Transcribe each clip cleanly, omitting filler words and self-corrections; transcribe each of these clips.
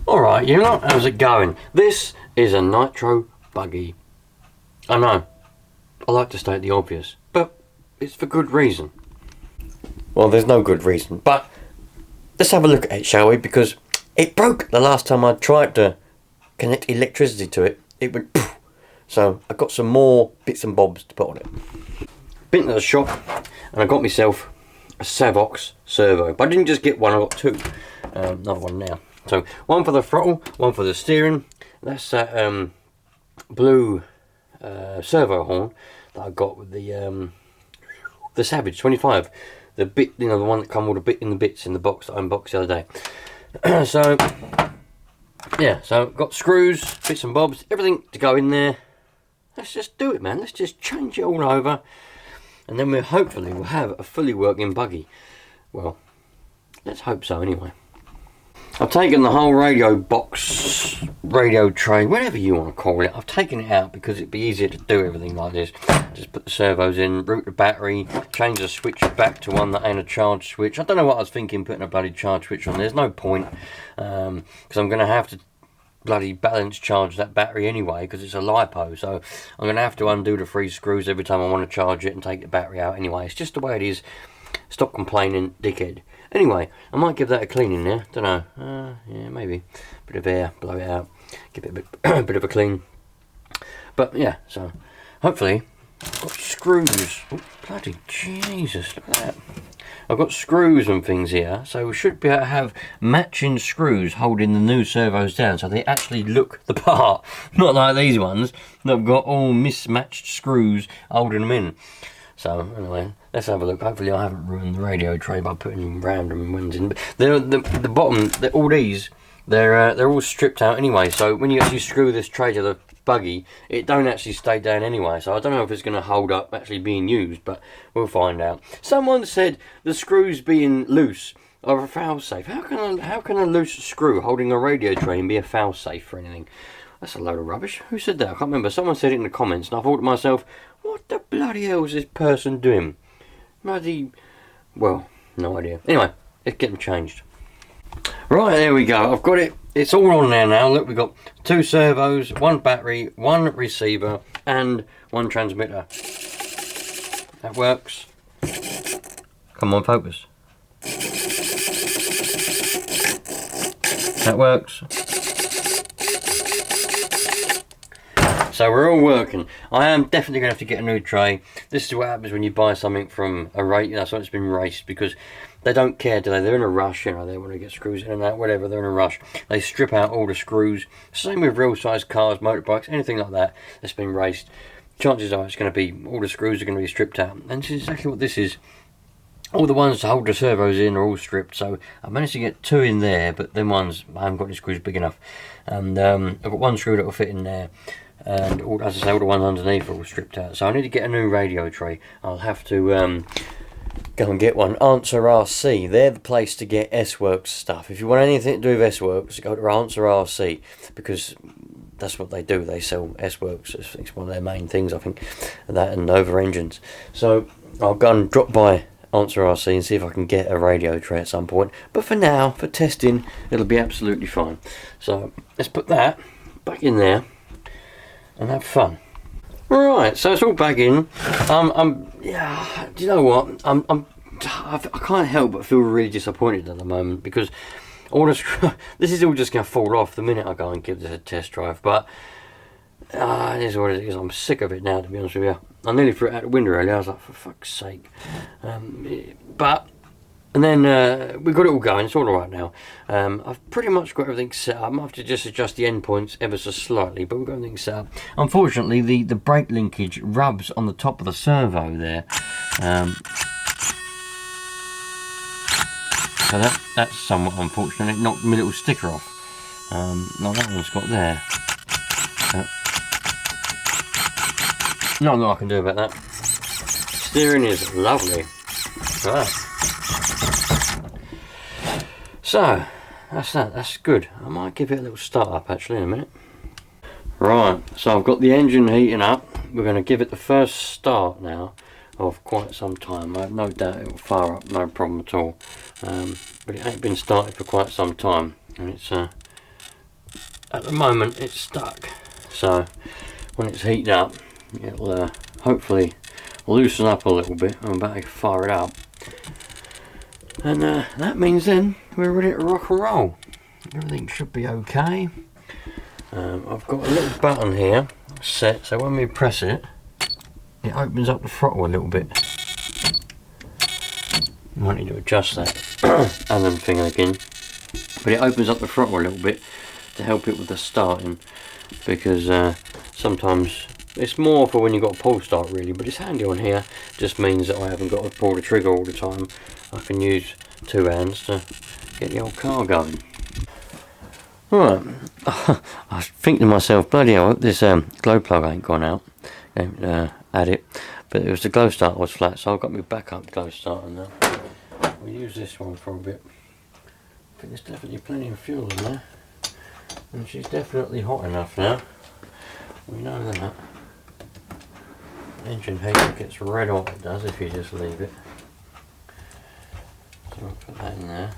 Alright, you know, how's it going? This is a Nitro Buggy. I know, I like to state the obvious, but it's for good reason. Well, there's no good reason, but let's have a look at it, shall we? Because it broke the last time I tried to connect electricity to it. It went poof. So I got some more bits and bobs to put on it. Been to the shop and I got myself a SWORKZ servo, but I didn't just get one, I got two. Another one now. So one for the throttle, one for the steering. That's that blue servo horn that I got with the Savage 25, the bit, you know, the one that come with a bit in the bits in the box that I unboxed the other day. So yeah, so got screws, bits and bobs, everything to go in there. Let's just do it, man. Let's just change it all over, and then hopefully we'll have a fully working buggy. Well, let's hope so anyway. I've taken the whole radio box, radio tray, whatever you want to call it. I've taken it out because it'd be easier to do everything like this. Just put the servos in, route the battery, change the switch back to one that ain't a charge switch. I don't know what I was thinking putting a bloody charge switch on. There's no point, because I'm going to have to bloody balance charge that battery anyway, because it's a LiPo. So I'm going to have to undo the 3 screws every time I want to charge it and take the battery out anyway. It's just the way it is. Stop complaining, dickhead. Anyway, I might give that a clean in there. Don't know. Yeah, maybe. Bit of air, blow it out, give it a bit of a clean. But yeah, so hopefully I've got screws. Oh, bloody Jesus! Look at that. I've got screws and things here, so we should be able to have matching screws holding the new servos down, so they actually look the part. Not like these ones that have got all mismatched screws holding them in. So anyway, let's have a look. Hopefully I haven't ruined the radio tray by putting random ones in. But the bottom, all these, they're all stripped out anyway. So when you actually screw this tray to the buggy, it don't actually stay down anyway. So I don't know if it's going to hold up actually being used, but we'll find out. Someone said the screws being loose are a foul safe. How can a loose screw holding a radio tray be a foul safe for anything? That's a load of rubbish. Who said that? I can't remember. Someone said it in the comments, and I thought to myself, what the bloody hell is this person doing? Bloody, well, no idea. Anyway, let's get them changed. Right, there we go. I've got it. It's all on there now. Look, we've got 2 servos, 1 battery, 1 receiver, and 1 transmitter. That works. Come on, focus. That works. So we're all working. I am definitely going to have to get a new tray. This is what happens when you buy something from a race. That's why it's been raced, because they don't care, do they? They're in a rush, you know, they want to get screws in and out, whatever, they're in a rush. They strip out all the screws. Same with real size cars, motorbikes, anything like that that's been raced. Chances are it's going to be, all the screws are going to be stripped out. And this is exactly what this is. All the ones to hold the servos in are all stripped, so I managed to get 2 in there, but them ones, I haven't got any screws big enough. And I've got 1 screw that will fit in there. And all, as I say, all the ones underneath are all stripped out. So I need to get a new radio tray. I'll have to go and get one. Answer RC, they're the place to get sWorkz stuff. If you want anything to do with sWorkz, go to Answer RC, because that's what they do. They sell sWorkz. It's one of their main things, I think. That and Nova engines. So I'll go and drop by Answer RC and see if I can get a radio tray at some point. But for now, for testing, it'll be absolutely fine. So let's put that back in there and have fun. Right, so it's all back in. Yeah, do you know what? I can't help but feel really disappointed at the moment, because all this is all just going to fall off the minute I go and give this a test drive. But it is what it is. I'm sick of it now, to be honest with you. I nearly threw it out the window earlier. I was like, for fuck's sake. And then we've got it all going. It's all right now. I've pretty much got everything set up. I might have to just adjust the endpoints ever so slightly, but we've got everything set up. Unfortunately, the brake linkage rubs on the top of the servo there. So that's somewhat unfortunate. It knocked my little sticker off. Now that one's got there. Not a lot I can do about that. Steering is lovely. Right. So, that's that, that's good. I might give it a little start up actually in a minute. Right, so I've got the engine heating up. We're going to give it the first start now of quite some time. I have no doubt it will fire up, no problem at all. But it ain't been started for quite some time, and it's at the moment it's stuck, so when it's heated up it'll hopefully loosen up a little bit. I'm about to fire it up, and that means then we're ready to rock and roll. Everything should be okay. I've got a little button here set, so when we press it, it opens up the throttle a little bit. You might need to adjust that Allen thing again, but it opens up the throttle a little bit to help it with the starting, because sometimes it's more for when you've got a pull start really, but it's handy on here. Just means that I haven't got to pull the trigger all the time. I can use two hands to get the old car going. Right, I think to myself, bloody hell, I hope this glow plug ain't gone out. Add it, but it was the glow starter was flat, so I've got my backup glow starter now. We'll use this one for a bit. I think there's definitely plenty of fuel in there, and she's definitely hot enough now. We know that. Engine heater gets red hot, it does, if you just leave it. So I'll put that in there.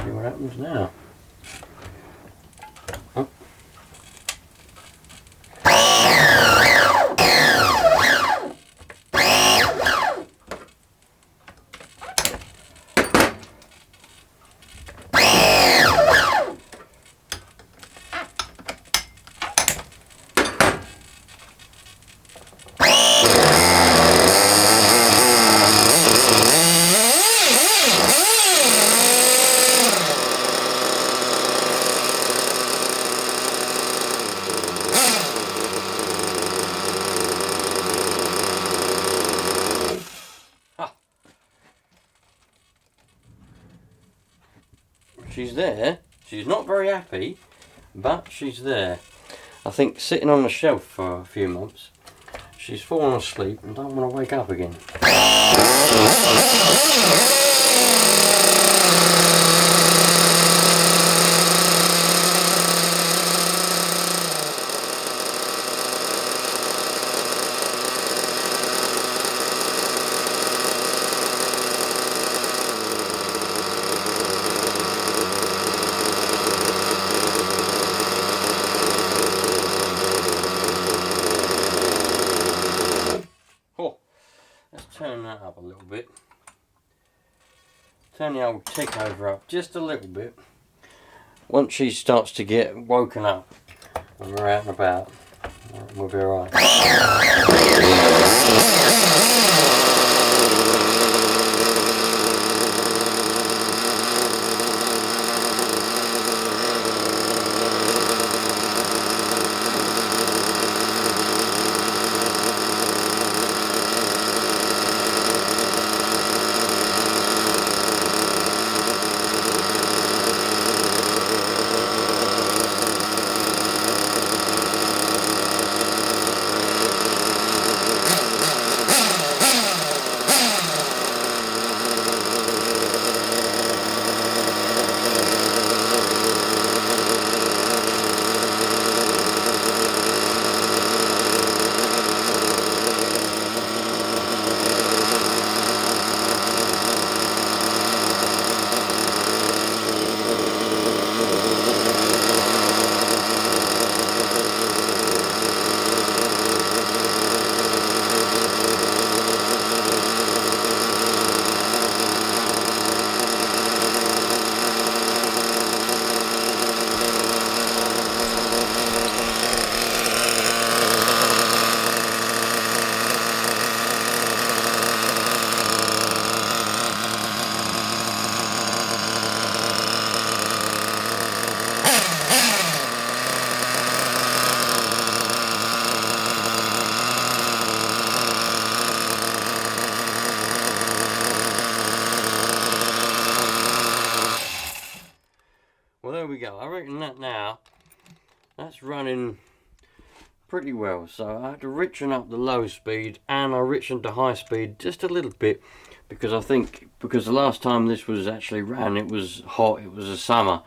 See what happens now. Oh. She's there. She's not very happy, but she's there. I think sitting on the shelf for a few months, she's fallen asleep and don't want to wake up again. Turn that up a little bit. Turn the old tick over up just a little bit. Once she starts to get woken up when we're out and about, we'll be alright. Well, there we go. I reckon that now, that's running pretty well. So I had to richen up the low speed and I richened the high speed just a little bit, because I think, because the last time this was actually ran, it was hot, it was a summer,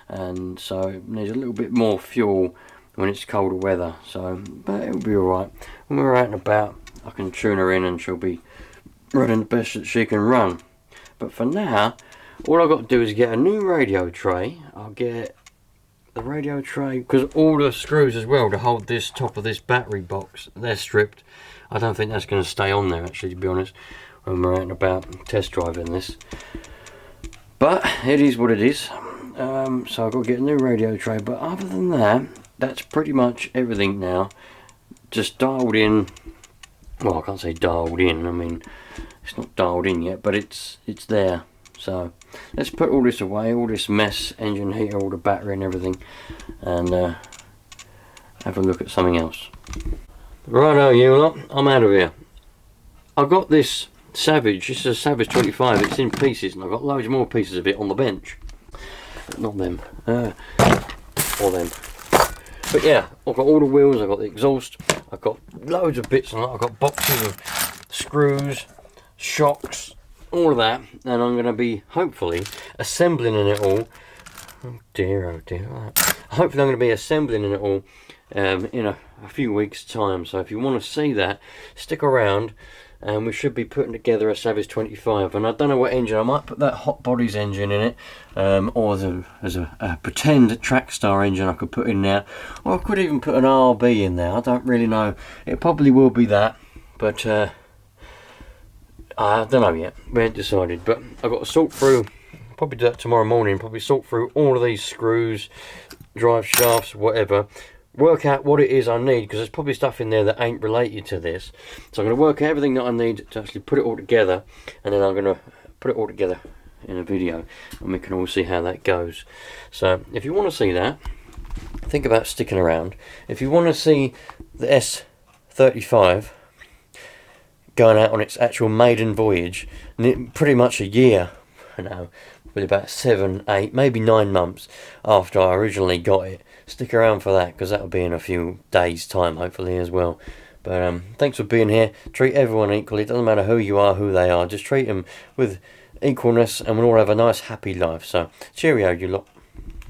and so it needs a little bit more fuel when it's colder weather. So, but it'll be alright. when we're out and about, I can tune her in and she'll be running the best that she can run. But for now, all I've got to do is get a new radio tray. I'll get the radio tray, because all the screws as well to hold this top of this battery box, they're stripped. I don't think that's going to stay on there, actually, to be honest, when we're out and about test driving this. But it is what it is. So I've got to get a new radio tray. But other than that, that's pretty much everything now. Just dialed in. Well, I can't say dialed in. I mean, it's not dialed in yet, but it's there. So let's put all this away, all this mess, engine heater, all the battery and everything, and have a look at something else. Righto, you lot, I'm out of here. I've got this Savage, this is a Savage 25, it's in pieces, and I've got loads more pieces of it on the bench. Not them, or them. But yeah, I've got all the wheels, I've got the exhaust, I've got loads of bits on it, I've got boxes of screws, shocks, all of that, and I'm going to be hopefully assembling in it all. Oh dear, oh dear. Hopefully I'm going to be assembling in it all in a few weeks time. So if you want to see that, stick around, and we should be putting together a Savage 25. And I don't know what engine, I might put that Hot Bodies engine in it, or as a pretend Trackstar engine I could put in there, or I could even put an RB in there. I don't really know. It probably will be that, but I don't know yet, we haven't decided. But I've got to sort through, probably do that tomorrow morning, probably sort through all of these screws, drive shafts, whatever, work out what it is I need, because there's probably stuff in there that ain't related to this. So I'm going to work out everything that I need to actually put it all together, and then I'm going to put it all together in a video, and we can all see how that goes. So if you want to see that, think about sticking around. If you want to see the S35 going out on its actual maiden voyage, pretty much a year, with about 7, 8, maybe 9 months after I originally got it. Stick around for that, because that'll be in a few days time hopefully as well. But thanks for being here. Treat everyone equally, it doesn't matter who you are, who they are, just treat them with equalness, and we'll all have a nice happy life. So cheerio, you lot.